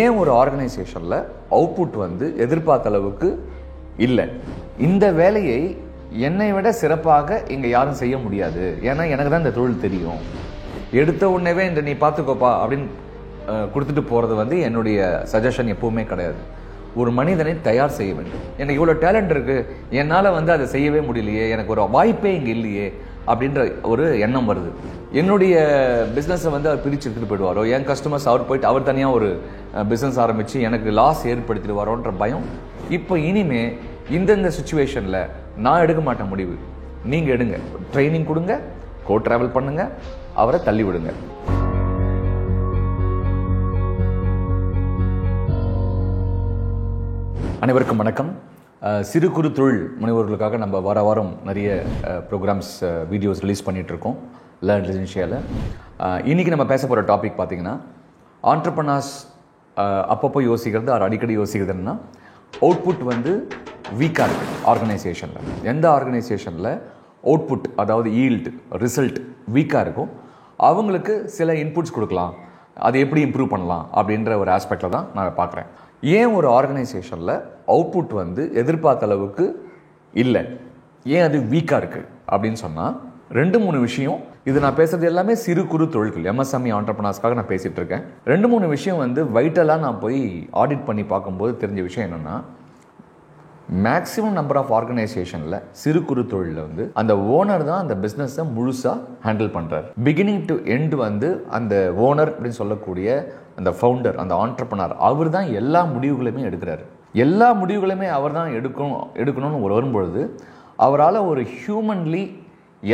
ஏன் ஒரு ஆர்கனைசேஷனில் அவுட்புட் எதிர்பார்த்த அளவுக்கு இல்லை? இந்த வேலையை என்னை விட சிறப்பாக இங்கே யாரும் செய்ய முடியாது. ஏன்னா எனக்கு தான் இந்த தொழில் தெரியும். எடுத்த உடனேவே இந்த நீ பார்த்துக்கோப்பா அப்படின்னு கொடுத்துட்டு போகிறது என்னுடைய சஜஷன் எப்பவுமே கிடையாது. ஒரு மனிதனை தயார் செய்ய வேண்டும். எனக்கு இவ்வளோ டேலண்ட் இருக்குது, என்னால் அதை செய்யவே முடியலையே, எனக்கு ஒரு வாய்ப்பே இங்கே இல்லையே அப்படின்ற ஒரு எண்ணம் வருது. என்னுடைய பிஸ்னஸை அவர் பிரித்து எடுத்துகிட்டு போயிடுவாரோ, என் கஸ்டமர்ஸ் அவர் போயிட்டு அவர் தனியாக ஒரு பிஸ்னஸ் ஆரம்பித்து எனக்கு லாஸ் ஏற்படுத்திடுவாரோன்ற பயம். இப்போ இனிமே இந்தந்த சுச்சுவேஷனில் நான் எடுக்க மாட்டேன் முடிவு, நீங்கள் எடுங்க. ட்ரைனிங் கொடுங்க, கோ ட்ராவல் பண்ணுங்க, அவரை தள்ளி விடுங்க. அனைவருக்கும் வணக்கம். சிறு குறு தொழில் முனைவோர்களுக்காக நம்ம வார வாரம் நிறைய ப்ரோக்ராம்ஸ் வீடியோஸ் ரிலீஸ் பண்ணிகிட்ருக்கோம் லேர்ன் ரெசிடென்ஷியாவில். இன்றைக்கி நம்ம பேச போகிற டாபிக் பார்த்திங்கன்னா, ஆண்டர்ப்ரனர்ஸ் அப்பப்போ யோசிக்கிறது அடிக்கடி யோசிக்கிறதுன்னா அவுட்புட் வீக்காக இருக்குது ஆர்கனைசேஷனில். எந்த ஆர்கனைசேஷனில் அவுட்புட் அதாவது ஈல்டு ரிசல்ட் வீக்காக இருக்கும், அவங்களுக்கு சில இன்புட்ஸ் கொடுக்கலாம், அதை எப்படி இம்ப்ரூவ் பண்ணலாம் அப்படின்ற ஒரு ஆஸ்பெக்டில் தான் நான் பார்க்குறேன். ஏன் ஒரு ஆர்கனைசேஷனில் அவுட்புட் எதிர்பார்த்த அளவுக்கு இல்லை, ஏன் அது வீக்காக இருக்குது அப்படின்னு சொன்னால் 2-3 விஷயம். இது நான் பேசுகிறது எல்லாமே சிறு குறு தொழில்கள், எம்எஸ்எம்இ ஆண்டர்ப்ரனர்ஸ்க்காக நான் பேசிகிட்டு இருக்கேன். 2-3 விஷயம் வைட்டலாக நான் போய் ஆடிட் பண்ணி பார்க்கும்போது தெரிஞ்ச விஷயம் என்னென்னா, மேக்ஸிமம் நம்பர் ஆஃப் ஆர்கனைசேஷனில் சிறு குறு தொழிலில் அந்த ஓனர் தான் அந்த பிஸ்னஸை முழுசாக ஹேண்டில் பண்ணுறார். பிகினிங் டு எண்ட் அந்த ஓனர் அப்படின்னு சொல்லக்கூடிய அந்த ஃபவுண்டர், அந்த ஆண்டர்ப்ரனர், அவர் தான் எல்லா முடிவுகளையுமே எடுக்கிறாரு. எல்லா முடிவுகளையுமே அவர் தான் எடுக்கணும்னு வரும்பொழுது அவரால் ஒரு ஹியூமன்லி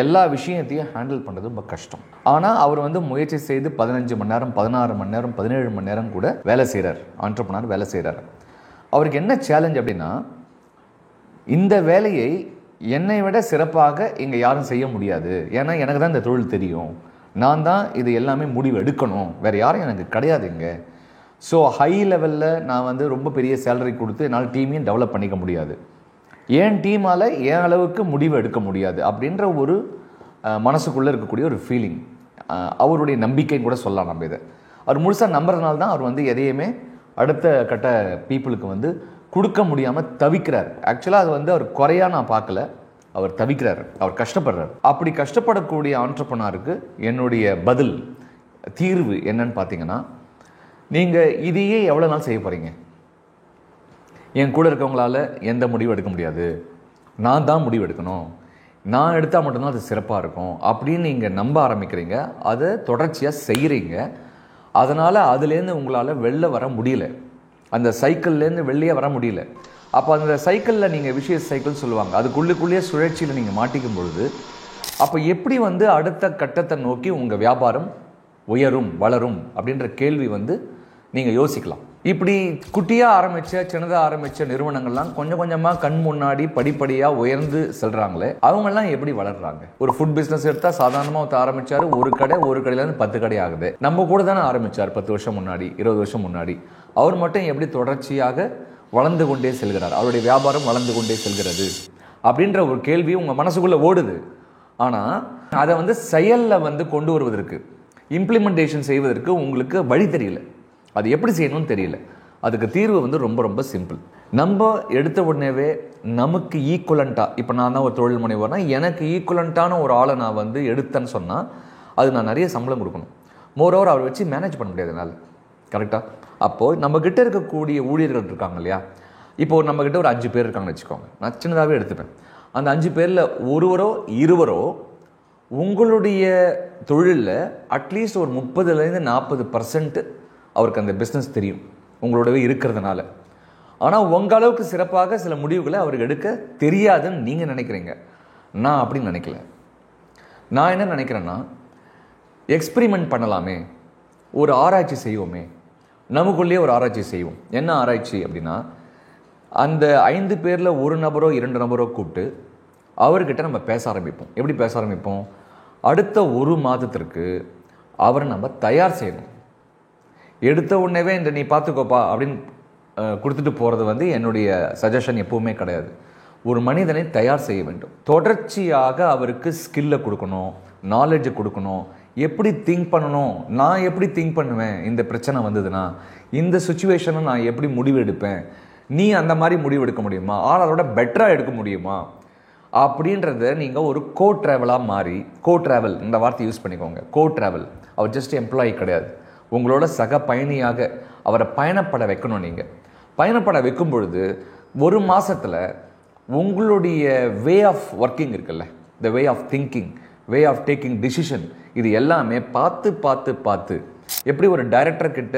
எல்லா விஷயத்தையும் ஹேண்டில் பண்ணுறது ரொம்ப கஷ்டம். ஆனால் அவர் முயற்சி செய்து 15 மணி நேரம் 16 மணி நேரம் 17 மணி நேரம் கூட வேலை செய்கிறார். ஆண்டர்ப்ரனர் வேலை செய்கிறார். அவருக்கு என்ன சேலஞ்ச் அப்படின்னா, இந்த வேலையை என்னை விட சிறப்பாக இங்கே யாரும் செய்ய முடியாது. ஏன்னா எனக்கு தான் இந்த தொழில் தெரியும், நான் தான் இது எல்லாமே முடிவு எடுக்கணும், வேறு யாரும் எனக்கு கிடையாது இங்கே. ஸோ ஹை லெவலில் நான் ரொம்ப பெரிய சேலரி கொடுத்து என்னால் டீமையும் டெவலப் பண்ணிக்க முடியாது, என் டீமால் என் அளவுக்கு முடிவு எடுக்க முடியாது அப்படின்ற ஒரு மனசுக்குள்ளே இருக்கக்கூடிய ஒரு ஃபீலிங், அவருடைய நம்பிக்கைன்னு கூட சொல்லலாம். நம்ம இதை அவர் முழுசாக நம்புறதுனால தான் அவர் எதையுமே அடுத்த கட்ட பீப்புளுக்கு கொடுக்க முடியாமல் தவிக்கிறார். ஆக்சுவலாக அது அவர் குறையாக நான் பார்க்கல, அவர் தவிக்கிறார், அவர் கஷ்டப்படுறார். அப்படி கஷ்டப்படக்கூடிய ஆண்டர்ப்ரனருக்கு என்னுடைய பதில் தீர்வு என்னன்னு பார்த்தீங்கன்னா, நீங்கள் இதையே எவ்வளோ நாள் செய்ய போகிறீங்க? என் கூட இருக்கவங்களால எந்த முடிவும் எடுக்க முடியாது, நான் தான் முடிவு எடுக்கணும், நான் எடுத்தால் மட்டும்தான் அது சிறப்பாக இருக்கும் அப்படின்னு நீங்கள் நம்ப ஆரம்பிக்கிறீங்க. அதை தொடர்ச்சியாக செய்கிறீங்க. அதனால் அதுலேருந்து உங்களால் வெளில வர முடியல, அந்த சைக்கிள்லேருந்து வெளியே வர முடியல. அப்போ அந்த சைக்கிளில் நீங்கள் விஷயஸ் சைக்கிள் சொல்லுவாங்க, அதுக்குள்ளேயே சுழற்சியில் நீங்கள் மாட்டிக்கும் பொழுது அப்போ எப்படி அடுத்த கட்டத்தை நோக்கி உங்கள் வியாபாரம் உயரும் வளரும் அப்படின்ற கேள்வி நீங்கள் யோசிக்கலாம். இப்படி குட்டியாக ஆரம்பித்த சின்னதாக ஆரம்பித்த நிறுவனங்கள்லாம் கொஞ்சம் கொஞ்சமாக கண் முன்னாடி படிப்படியாக உயர்ந்து செல்கிறாங்களே, அவங்கெல்லாம் எப்படி வளர்கிறாங்க? ஒரு ஃபுட் பிஸ்னஸ் எடுத்தால் சாதாரணமாக ஆரம்பித்தார், ஒரு கடையிலேருந்து 10 கடை ஆகுது. நம்ம கூட தானே ஆரம்பித்தார் 10 வருஷம் முன்னாடி 20 வருஷம் முன்னாடி. அவர் மட்டும் எப்படி தொடர்ச்சியாக வளர்ந்து கொண்டே செல்கிறார், அவருடைய வியாபாரம் வளர்ந்து கொண்டே செல்கிறது அப்படின்ற ஒரு கேள்வி உங்கள் மனசுக்குள்ளே ஓடுது. ஆனால் அதை செயலில் கொண்டு வருவதற்கு, இம்ப்ளிமெண்டேஷன் செய்வதற்கு உங்களுக்கு வழி தெரியல, அது எப்படி செய்யணும்னு தெரியல. அதுக்கு தீர்வு ரொம்ப ரொம்ப சிம்பிள். நம்ம எடுத்த உடனேவே நமக்கு ஈக்குவலண்ட்டாக, இப்போ நான் தான் ஒரு தொழில் முனைவோர்னா எனக்கு ஈக்குவலண்ட்டான ஒரு ஆளை நான் எடுத்தேன்னு சொன்னால் அது நான் நிறைய சம்பளம் கொடுக்கணும். மோரோவர் அவர் வச்சு மேனேஜ் பண்ண முடியாது என்னால், கரெக்டாக? அப்போது நம்மக்கிட்ட இருக்கக்கூடிய ஊழியர்கள் இருக்காங்க இல்லையா, இப்போது நம்மக்கிட்ட ஒரு 5 பேர் இருக்காங்கன்னு வச்சுக்கோங்க, நான் சின்னதாகவே எடுத்துப்பேன். அந்த 5 பேரில் ஒருவரோ இருவரோ உங்களுடைய தொழிலில் அட்லீஸ்ட் ஒரு 30-40% அவருக்கு அந்த பிஸ்னஸ் தெரியும் உங்களோடவே இருக்கிறதுனால. ஆனால் உங்கள் அளவுக்கு சிறப்பாக சில முடிவுகளை அவருக்கு எடுக்க தெரியாதுன்னு நீங்கள் நினைக்கிறீங்க. நான் அப்படின்னு நினைக்கல. நான் என்ன நினைக்கிறேன்னா, எக்ஸ்பிரிமெண்ட் பண்ணலாமே, ஒரு ஆராய்ச்சி செய்வோமே, நமக்குள்ளேயே ஒரு ஆராய்ச்சி செய்வோம். என்ன ஆராய்ச்சி அப்படின்னா, அந்த 5 பேரில் ஒரு நபரோ 2 நபரோ கூப்பிட்டு அவர்கிட்ட நம்ம பேச ஆரம்பிப்போம். எப்படி பேச ஆரம்பிப்போம்? அடுத்த 1 மாதத்திற்கு அவரை நம்ம தயார் செய்யணும். எடுத்த உடனேவே இந்த நீ பார்த்துக்கோப்பா அப்படின்னு கொடுத்துட்டு போகிறது என்னுடைய சஜஷன் எப்பவுமே கிடையாது. ஒரு மனிதனை தயார் செய்ய வேண்டும். தொடர்ச்சியாக அவருக்கு ஸ்கில்லை கொடுக்கணும், நாலேஜை கொடுக்கணும், எப்படி திங்க் பண்ணணும், நான் எப்படி திங்க் பண்ணுவேன், இந்த பிரச்சனை வந்ததுன்னா இந்த சுச்சுவேஷனை நான் எப்படி முடிவு எடுப்பேன், நீ அந்த மாதிரி முடிவு எடுக்க முடியுமா, அதோட பெட்டராக எடுக்க முடியுமா அப்படின்றத நீங்கள் ஒரு கோ ட்ராவலாக மாறி, கோ ட்ராவல் இந்த வார்த்தை யூஸ் பண்ணிக்கோங்க. கோ ட்ராவல், அவர் ஜஸ்ட் எம்ப்ளாயி கிடையாது, உங்களோட சக பயணியாக அவரை பயணப்பட வைக்கணும். நீங்கள் பயணப்பட வைக்கும் பொழுது ஒரு மாதத்தில் உங்களுடைய வே ஆஃப் ஒர்க்கிங் இருக்குல்ல, the way of thinking, way of taking decision, இது எல்லாமே பார்த்து பார்த்து பார்த்து எப்படி ஒரு டைரக்டர் கிட்ட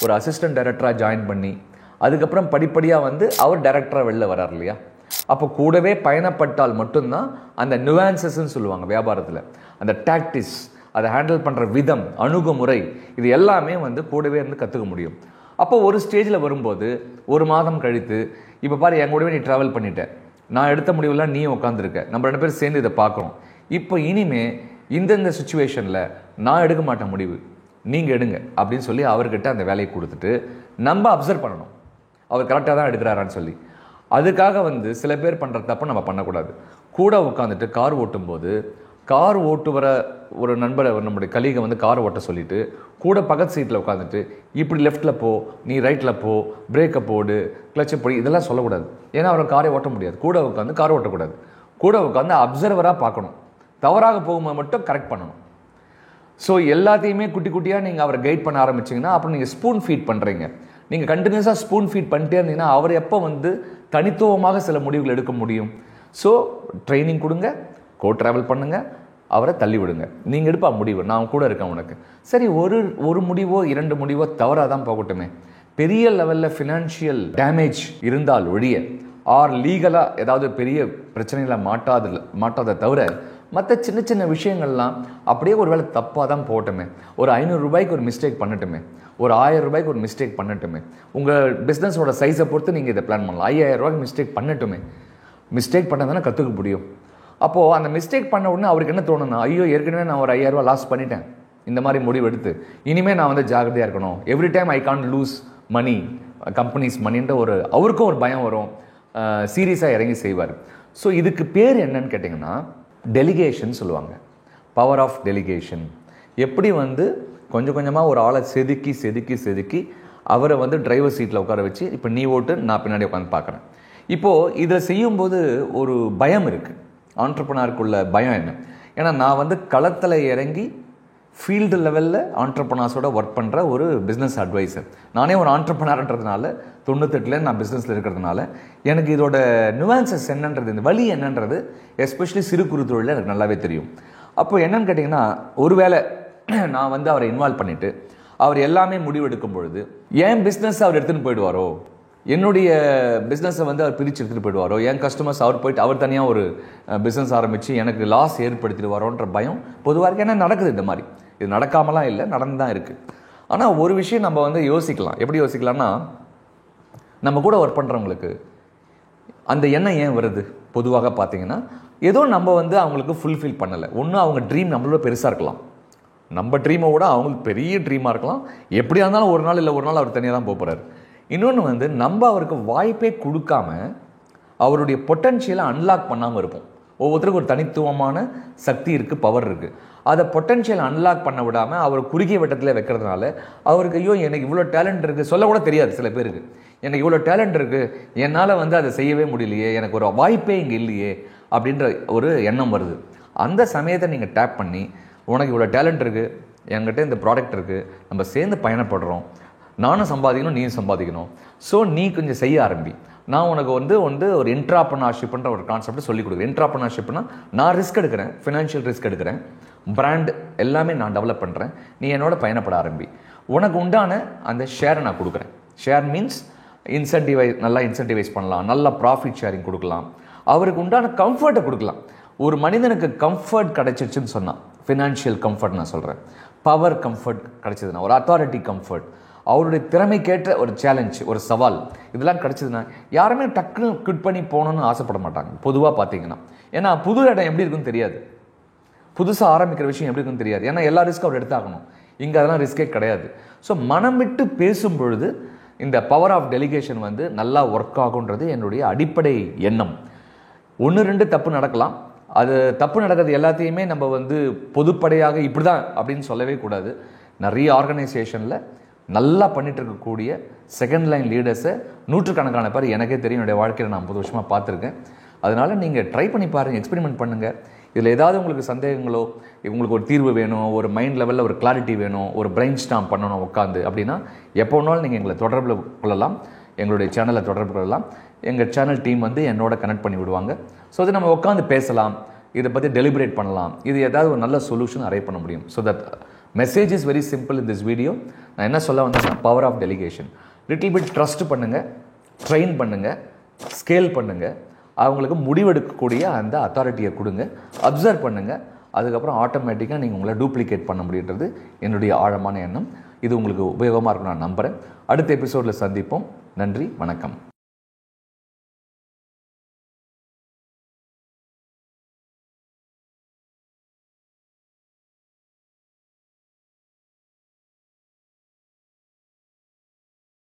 ஒரு அசிஸ்டன்ட் டைரக்டராக ஜாயின் பண்ணி அதுக்கப்புறம் படிப்படியாக வந்து அவர் டைரக்டராக வெளில வரார் இல்லையா, அப்போ கூடவே பயணப்பட்டால் மட்டும்தான் அந்த நுவான்சஸ்ன்னு சொல்லுவாங்க வியாபாரத்தில், அந்த டாக்டிஸ், அதை ஹேண்டில் பண்ணுற விதம், அணுகுமுறை, இது எல்லாமே வந்து கூடவே இருந்து கற்றுக்க முடியும். அப்போ ஒரு ஸ்டேஜில் வரும்போது ஒரு மாதம் கழித்து, இப்போ பாரு என் கூடவே நீ ட்ராவல் பண்ணிட்ட, நான் எடுத்த முடிவுலாம் நீ உட்காந்துருக்க, நம்ம 2 பேரும் சேர்ந்து இதை பார்க்குறோம், இப்போ இனிமே இந்தந்த சுச்சுவேஷனில் நான் எடுக்க மாட்டேன் முடிவு, நீங்கள் எடுங்க அப்படின்னு சொல்லி அவர்கிட்ட அந்த வேலையை கொடுத்துட்டு நம்ம அப்சர்வ் பண்ணணும் அவர் கரெக்டாக தான் எடுக்கிறாரான்னு சொல்லி. அதுக்காக வந்து சில பேர் பண்ணுற தப்பை நம்ம பண்ணக்கூடாது. கூட உட்காந்துட்டு கார் ஓட்டும்போது, கார் ஓட்டுவர ஒரு நண்பரை, நம்முடைய கலீகை வந்து கார் ஓட்ட சொல்லிவிட்டு கூட பக்கத்து சீட்டில் உட்காந்துட்டு இப்படி லெஃப்ட்டில் போ, நீ ரைட்டில் போ, பிரேக்கை போடு, கிளச்சை போடி, இதெல்லாம் சொல்லக்கூடாது. ஏன்னா அவரை காரை ஓட்ட முடியாது. கூட உட்காந்து கார் ஓட்டக்கூடாது. கூட உட்காந்து அப்சர்வராக பார்க்கணும், தவறாக போகும்போது மட்டும் கரெக்ட் பண்ணணும். ஸோ எல்லாத்தையுமே குட்டி குட்டியாக நீங்கள் அவரை கைட் பண்ண ஆரம்பிச்சிங்கன்னா அப்புறம் நீங்கள் ஸ்பூன் ஃபீட் பண்ணுறீங்க. நீங்கள் கண்டினியூஸாக ஸ்பூன் ஃபீட் பண்ணிட்டே இருந்தீங்கன்னா அவர் எப்போ வந்து தனித்துவமாக சில முடிவுகள் எடுக்க முடியும். ஸோ ட்ரைனிங் கொடுங்க, கோ ட்ராவல் பண்ணுங்கள், அவரை தள்ளி விடுங்க. நீங்கள் எடுப்பா முடிவு, நான் கூட இருக்கேன் உனக்கு. சரி, ஒரு முடிவோ 2 முடிவோ தவறாக தான் போகட்டுமே, பெரிய லெவலில் ஃபினான்ஷியல் டேமேஜ் இருந்தால் ஒழிய ஆர் லீகலாக ஏதாவது பெரிய பிரச்சனைகளை மாட்டாத தவிர மற்ற சின்ன சின்ன விஷயங்கள்லாம் அப்படியே ஒரு வேளை தப்பாக தான் போகட்டுமே. ஒரு 500 ரூபாய்க்கு ஒரு மிஸ்டேக் பண்ணட்டுமே, ஒரு 1000 ரூபாய்க்கு ஒரு மிஸ்டேக் பண்ணட்டுமே, உங்கள் பிஸ்னஸோட சைஸை பொறுத்து நீங்கள் இதை பிளான் பண்ணலாம். 5000 ரூபாய்க்கு மிஸ்டேக் பண்ணட்டுமே, மிஸ்டேக் பண்ண தானே கற்றுக்க முடியும். அப்போது அந்த மிஸ்டேக் பண்ண உடனே அவருக்கு என்ன தோணுன்னா, ஐயோ ஏற்கனவே நான் ஒரு 5000 ரூபா லாஸ் பண்ணிட்டேன், இந்த மாதிரி முடிவு எடுத்து இனிமேல் நான் வந்து ஜாகிரதையாக இருக்கணும், every time I can't lose money, companies மணின்ற அவருக்கும் ஒரு பயம் வரும், சீரியஸாக இறங்கி செய்வார். ஸோ இதுக்கு பேர் என்னன்னு கேட்டிங்கன்னா டெலிகேஷன் சொல்லுவாங்க, பவர் ஆஃப் டெலிகேஷன். எப்படி வந்து கொஞ்சம் கொஞ்சமாக ஒரு ஆளை செதுக்கி செதுக்கி செதுக்கி அவரை வந்து டிரைவர் சீட்டில் உட்கார வச்சு இப்போ நீ ஓட்டு, நான் பின்னாடி உட்காந்து பார்க்குறேன். இப்போது இதை செய்யும்போது ஒரு பயம் இருக்குது, ஆண்டர்ப்ரனருக்குள்ள பயம் என்ன, ஏன்னா நான் வந்து களத்தில் இறங்கி ஃபீல்டு லெவலில் ஆண்டர்ப்ரனர்ஸோட ஒர்க் பண்ணுற ஒரு பிஸ்னஸ் அட்வைசர். நானே ஒரு ஆண்டர்ப்ரனர்ன்றதுனால 98 நான் பிஸ்னஸில் இருக்கிறதுனால எனக்கு இதோட நுவான்சஸ் என்னன்றது, இந்த வழி என்னன்றது எஸ்பெஷலி சிறு குறு தொழிலில் எனக்கு நல்லாவே தெரியும். அப்போ என்னன்னு கேட்டிங்கன்னா, ஒருவேளை நான் வந்து அவரை இன்வால்வ் பண்ணிவிட்டு அவர் எல்லாமே முடிவெடுக்கும் பொழுது என் பிஸ்னஸ் அவர் எடுத்துகிட்டு போயிடுவாரோ, என்னுடைய பிஸ்னஸை வந்து அவர் பிரித்து எடுத்துகிட்டு போயிடுவாரோ, என் கஸ்டமர்ஸ் அவர் போயிட்டு அவர் தனியாக ஒரு பிஸ்னஸ் ஆரம்பித்து எனக்கு லாஸ் ஏற்படுத்திடுவாரோன்ற பயம் பொதுவாக இருக்குது. ஏன்னா நடக்குது, இந்த மாதிரி இது நடக்காமலாம் இல்லை, நடந்து தான் இருக்குது. ஆனால் ஒரு விஷயம் நம்ம வந்து யோசிக்கலாம். எப்படி யோசிக்கலாம்னா, நம்ம கூட ஒர்க் பண்ணுறவங்களுக்கு அந்த எண்ணம் ஏன் வருது? பொதுவாக பார்த்தீங்கன்னா ஏதோ நம்ம வந்து அவங்களுக்கு ஃபுல்ஃபில் பண்ணலை. ஒன்று அவங்க ட்ரீம் நம்மளோட பெருசாக இருக்கலாம், நம்ம ட்ரீமை விட அவங்களுக்கு பெரிய ட்ரீமாக இருக்கலாம். எப்படியா இருந்தாலும் ஒரு நாள் இல்லை ஒரு நாள் அவர் தனியாக தான் போகிறாரு. இன்னொன்று வந்து நம்ம அவருக்கு வாய்ப்பே கொடுக்காம அவருடைய பொட்டன்ஷியலை அன்லாக் பண்ணாமல் இருப்போம். ஒவ்வொருத்தருக்கும் ஒரு தனித்துவமான சக்தி இருக்குது, பவர் இருக்குது. அதை பொட்டன்ஷியல் அன்லாக் பண்ண விடாமல் அவர் குறுகிய வட்டத்தில் வைக்கிறதுனால அவருக்கு ஐயோ எனக்கு இவ்வளோ டேலண்ட் இருக்குது சொல்ல கூட தெரியாது. சில பேருக்கு எனக்கு இவ்வளோ டேலண்ட் இருக்குது, என்னால் வந்து அதை செய்யவே முடியலையே, எனக்கு ஒரு வாய்ப்பே இங்கே இல்லையே அப்படின்ற ஒரு எண்ணம் வருது. அந்த சமயத்தை நீங்கள் டேப் பண்ணி, உனக்கு இவ்வளோ டேலண்ட் இருக்குது, என்கிட்ட இந்த ப்ராடக்ட் இருக்குது, நம்ம சேர்ந்து பயணப்படுறோம், நானும் சம்பாதிக்கணும் நீயும் சம்பாதிக்கணும், ஸோ நீ கொஞ்சம் செய்ய ஆரம்பி. நான் உனக்கு வந்து ஒரு என்ட்ராப்ரனர்ஷிப்ன்ற ஒரு கான்செப்ட் சொல்லிக் கொடுக்குறேன். என்ட்ராப்ரனர்ஷிப்னா நான் ரிஸ்க் எடுக்கிறேன், ஃபினான்ஷியல் ரிஸ்க் எடுக்கிறேன், பிராண்ட் எல்லாமே நான் டெவலப் பண்ணுறேன், நீ என்னோட பயணப்பட ஆரம்பி. உனக்கு உண்டான அந்த ஷேரை நான் கொடுக்குறேன். ஷேர் மீன்ஸ் நல்லா இன்சென்டிவைஸ் பண்ணலாம், நல்லா ப்ராஃபிட் ஷேரிங் கொடுக்கலாம், அவருக்கு உண்டான கம்ஃபர்ட்டை கொடுக்கலாம். ஒரு மனிதனுக்கு கம்ஃபர்ட் கிடைச்சிருச்சுன்னு சொன்னால், ஃபினான்ஷியல் கம்ஃபர்ட் நான் சொல்கிறேன், பவர் கம்ஃபர்ட் கிடைச்சதுன்னா, ஒரு அத்தாரிட்டி கம்ஃபர்ட், அவருடைய திறமைக்கேற்ற ஒரு சேலஞ்ச், ஒரு சவால், இதெல்லாம் கிடச்சிதுன்னா யாருமே டக்குன்னு குட் பண்ணி போகணுன்னு ஆசைப்பட மாட்டாங்க பொதுவாக பார்த்தீங்கன்னா. ஏன்னா புது இடம் எப்படி இருக்குன்னு தெரியாது, புதுசாக ஆரம்பிக்கிற விஷயம் எப்படி இருக்குன்னு தெரியாது. ஏன்னா எல்லா ரிஸ்க்கும் அவர் எடுத்தாகணும். இங்கே அதெல்லாம் ரிஸ்கே கிடையாது. ஸோ மனம் விட்டு பேசும் பொழுது இந்த பவர் ஆஃப் டெலிகேஷன் வந்து நல்லா ஒர்க் ஆகுன்றது என்னுடைய அடிப்படை எண்ணம். 1-2 தப்பு நடக்கலாம், அது தப்பு நடக்கிறது எல்லாத்தையுமே நம்ம வந்து பொதுப்படையாக இப்படி தான் அப்படின்னு சொல்லவே கூடாது. நிறைய ஆர்கனைசேஷனில் நல்லா பண்ணிட்டு இருக்கக்கூடிய செகண்ட் லைன் லீடர்ஸை நூற்றுக்கணக்கான பேர் எனக்கே தெரியும், என்னுடைய வாழ்க்கையில் நான் 50 வருஷமாக பார்த்துருக்கேன். அதனால் நீங்கள் ட்ரை பண்ணி பாருங்கள், எக்ஸ்பெரிமெண்ட் பண்ணுங்கள். இதில் ஏதாவது உங்களுக்கு சந்தேகங்களோ, உங்களுக்கு ஒரு தீர்வு வேணும், ஒரு மைண்ட் லெவலில் ஒரு கிளாரிட்டி வேணும், ஒரு பிரெயின் ஸ்டார்ம் பண்ணணும் உட்காந்து அப்படின்னா எப்போ வேணாலும் நீங்கள் எங்களை தொடர்பு கொள்ளலாம், எங்களுடைய சேனலை தொடர்பு கொள்ளலாம். எங்கள் சேனல் டீம் வந்து என்னோட கனெக்ட் பண்ணி விடுவாங்க. ஸோ அது நம்ம உட்காந்து பேசலாம், இதை பற்றி டெலிபரேட் பண்ணலாம், இது ஏதாவது ஒரு நல்ல சொல்யூஷன் அரைவ் பண்ண முடியும். So that message is very simple in this video. நான் என்ன சொல்ல வந்தேன்னா, power of delegation. Little bit trust பண்ணுங்கள், ட்ரெயின் பண்ணுங்கள், ஸ்கேல் பண்ணுங்கள், அவங்களுக்கு முடிவெடுக்கக்கூடிய அந்த அத்தாரிட்டியை கொடுங்க, அப்சர்வ் பண்ணுங்கள். அதுக்கப்புறம் ஆட்டோமேட்டிக்காக நீங்கள் உங்களை டூப்ளிகேட் பண்ண முடியுன்றது என்னுடைய ஆழமான எண்ணம். இது உங்களுக்கு உபயோகமாக இருக்கும் நான் நம்புகிறேன். அடுத்த எபிசோடில் சந்திப்போம். நன்றி, வணக்கம்.